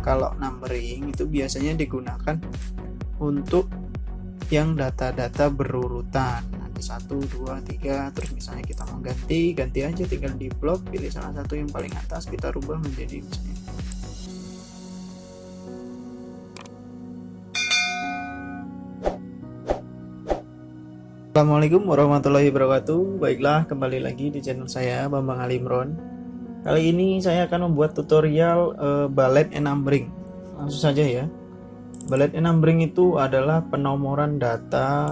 kalau numbering itu biasanya digunakan untuk yang data-data berurutan. Nanti 1, 2, 3, terus misalnya kita mau ganti aja, tinggal di blok, pilih salah satu yang paling atas, kita rubah menjadi misalnya Assalamualaikum warahmatullahi wabarakatuh. Baiklah, kembali lagi di channel saya, Bambang Alimron. Kali ini saya akan membuat tutorial bullet and numbering. Langsung saja ya. Bullet and numbering itu adalah penomoran data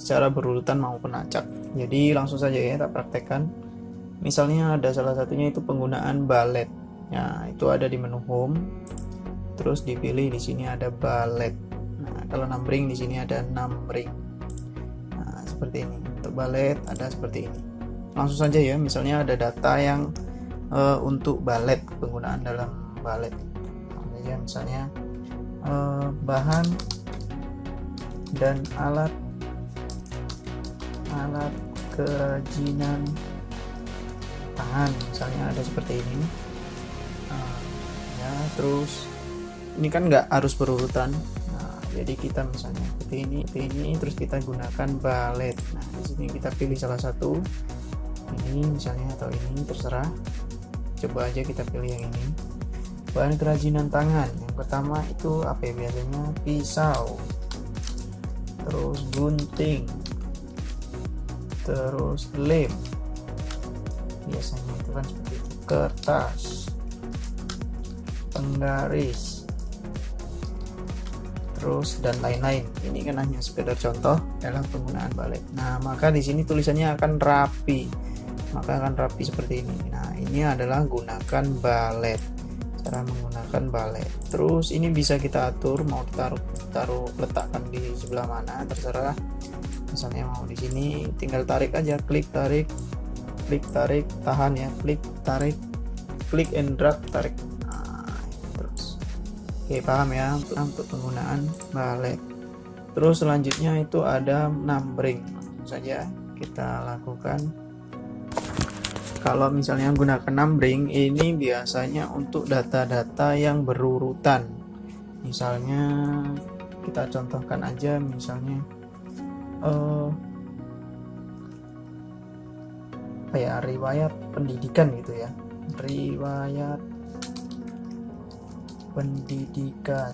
secara berurutan maupun acak. Jadi langsung saja ya, kita praktekkan. Misalnya ada salah satunya itu penggunaan bullet. Ya, itu ada di menu home. Terus dipilih di sini ada bullet. Nah, kalau numbering di sini ada numbering. Seperti ini. Untuk bullet ada seperti ini. Langsung saja ya, misalnya ada data yang untuk bullet, penggunaan dalam bullet. Langsung saja misalnya bahan dan alat kerajinan tangan, misalnya ada seperti ini. Ya, terus ini kan nggak harus berurutan. Jadi kita misalnya seperti ini, terus kita gunakan bullet. Nah, di sini kita pilih salah satu, ini misalnya atau ini, terserah. Coba aja kita pilih yang ini. Bahan kerajinan tangan. Yang pertama itu apa ya, biasanya pisau, terus gunting, terus lem. Biasanya itu kan seperti itu. Kertas, penggaris, terus dan lain-lain. Ini kan hanya sekedar contoh dalam penggunaan bullet. Nah, maka di sini tulisannya akan rapi. Maka akan rapi seperti ini. Nah, ini adalah gunakan bullet. Cara menggunakan bullet. Terus ini bisa kita atur mau taruh letakkan di sebelah mana, terserah. Misalnya mau di sini, tinggal tarik aja, klik tarik, tahan ya, klik tarik, klik and drag, tarik. Oke, paham ya untuk penggunaan bullet. Terus selanjutnya itu ada numbering. Langsung saja kita lakukan. Kalau misalnya gunakan numbering, ini biasanya untuk data-data yang berurutan. Misalnya kita contohkan aja, misalnya riwayat pendidikan gitu ya. Riwayat pendidikan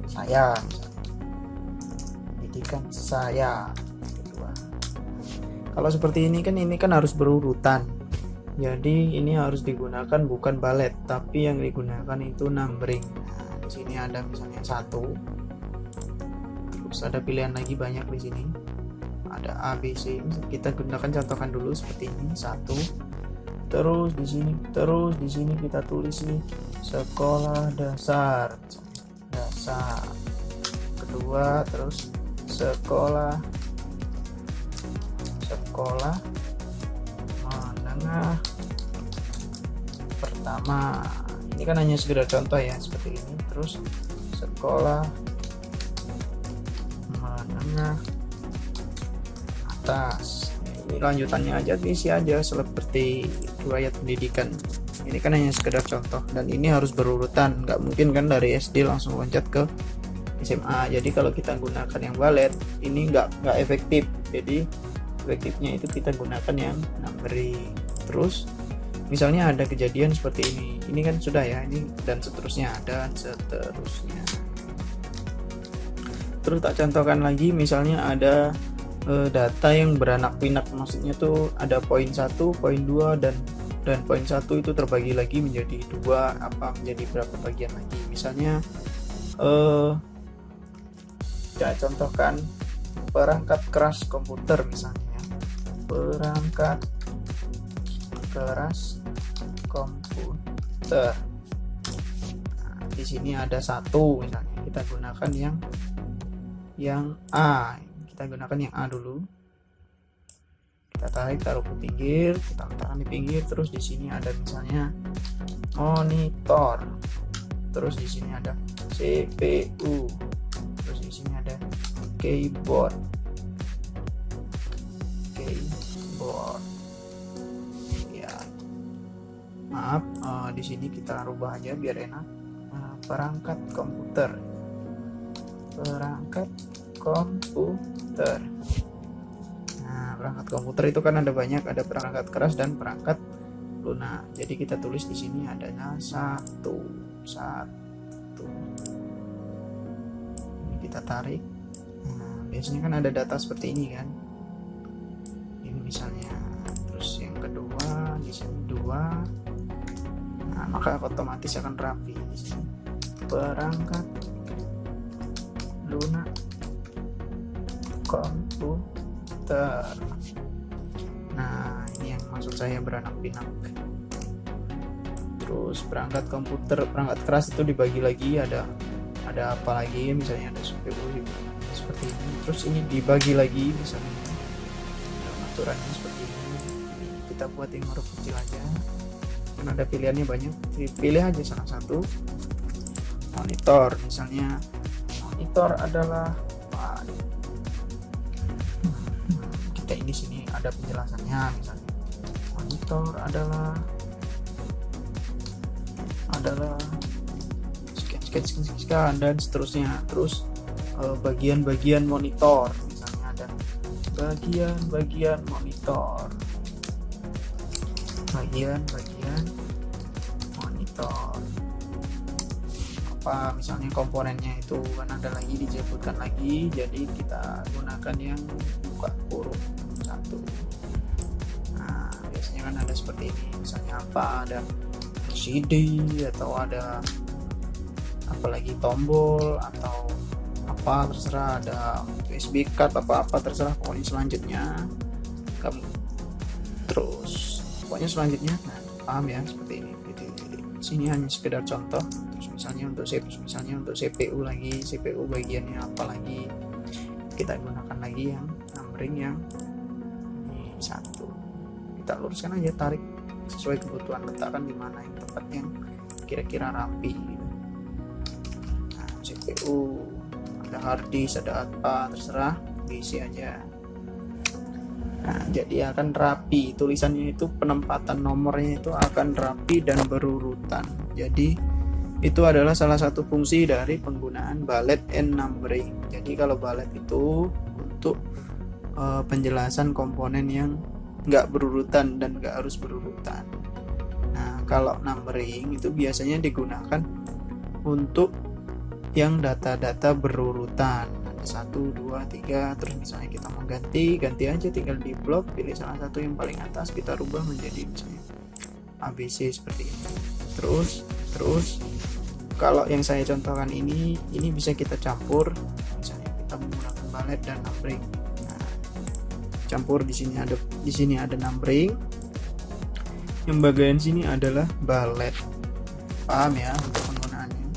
saya, pendidikan saya gitu. Kalau seperti ini kan harus berurutan, jadi ini harus digunakan bukan bullet, tapi yang digunakan itu numbering. Nah, di sini ada misalnya 1, terus ada pilihan lagi banyak di sini, ada A, B, C. Kita gunakan, contohkan dulu seperti ini, 1. Terus di sini kita tulis nih sekolah dasar. Kedua, terus sekolah menengah pertama. Ini kan hanya sekedar contoh ya, seperti ini. Terus sekolah menengah atas. Ini lanjutannya aja, diisi aja seperti riwayat pendidikan. Ini kan hanya sekedar contoh, dan ini harus berurutan. Nggak mungkin kan dari SD langsung loncat ke SMA. Jadi kalau kita gunakan yang bullet, ini nggak efektif. Jadi efektifnya itu kita gunakan yang numbering. Terus misalnya ada kejadian seperti ini kan sudah ya, ini dan seterusnya. Terus tak contohkan lagi, misalnya ada data yang beranak pinak, maksudnya tuh ada poin 1, poin 2 dan poin 1 itu terbagi lagi menjadi 2, menjadi berapa bagian lagi. Misalnya saya contohkan perangkat keras komputer, misalnya perangkat keras komputer. Nah, di sini ada 1, misalnya kita gunakan yang A. Kita gunakan yang A dulu. Kita tarik, taruh ke pinggir, kita letakkan di pinggir. Terus di sini ada misalnya monitor. Terus di sini ada CPU. Terus di sini ada keyboard. Ya. maaf, di sini kita rubah aja biar enak. Perangkat komputer. Nah, perangkat komputer itu kan ada banyak, ada perangkat keras dan perangkat lunak. Jadi kita tulis di sini adanya satu. Ini kita tarik. Nah, biasanya kan ada data seperti ini kan. Ini misalnya. Terus yang kedua di sini 2. Nah, maka otomatis akan rapi di sini. Perangkat lunak komputer. Nah, ini yang maksud saya beranak pinak. Terus perangkat komputer, perangkat keras itu dibagi lagi, ada apa lagi, misalnya ada CPU seperti ini. Terus ini dibagi lagi, misalnya aturannya seperti ini. Kita buat yang huruf kecil aja, kan ada pilihannya banyak, pilih aja salah satu. Monitor, misalnya monitor adalah kita ini sini ada penjelasannya, misalnya monitor adalah sekian dan seterusnya. Terus bagian-bagian monitor, misalnya ada bagian-bagian monitor, apa misalnya komponennya itu kan ada lagi, disebutkan lagi, jadi kita gunakan yang buka huruf 1. Nah, biasanya kan ada seperti ini, misalnya apa, ada CD atau ada apalagi tombol atau apa terserah, ada USB card apa terserah, pokoknya selanjutnya kamu terus pokoknya selanjutnya. Nah, paham ya, seperti ini. Sini hanya sekedar contoh. Terus misalnya untuk CPU lagi, CPU bagiannya apa lagi, kita gunakan lagi yang numbering yang ini 1. Kita luruskan aja, tarik sesuai kebutuhan, letakkan di mana yang tempat yang kira-kira rapi gitu. Nah, CPU ada hard disk, ada apa terserah, diisi aja. Nah, jadi akan rapi, tulisannya itu penempatan nomornya itu akan rapi dan berurutan. Jadi itu adalah salah satu fungsi dari penggunaan bullet and numbering. Jadi kalau bullet itu untuk penjelasan komponen yang nggak berurutan dan nggak harus berurutan. Nah, kalau numbering itu biasanya digunakan untuk yang data-data berurutan. 1, 2, 3, terus misalnya kita mau ganti aja, tinggal di blok, pilih salah satu yang paling atas, kita rubah menjadi misalnya ABC seperti ini. Terus kalau yang saya contohkan ini bisa kita campur, misalnya kita menggunakan bullet dan numbering. Nah, campur di sini ada numbering, yang bagian sini adalah bullet. Paham ya untuk penggunaannya?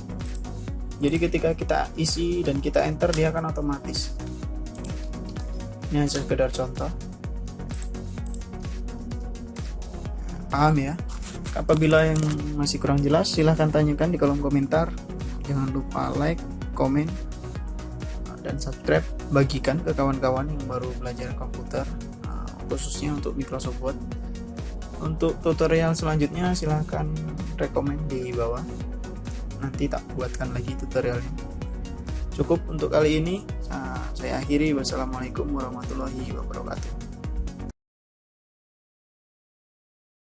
Jadi ketika kita isi dan kita enter, dia akan otomatis. Ini hanya sekedar contoh. Paham ya? Apabila yang masih kurang jelas, silahkan tanyakan di kolom komentar. Jangan lupa like, komen, dan subscribe. Bagikan ke kawan-kawan yang baru belajar komputer, khususnya untuk Microsoft Word. Untuk tutorial selanjutnya silahkan rekomen di bawah. Nanti tak buatkan lagi tutorialnya. Cukup untuk kali ini, saya akhiri. Wassalamualaikum warahmatullahi wabarakatuh.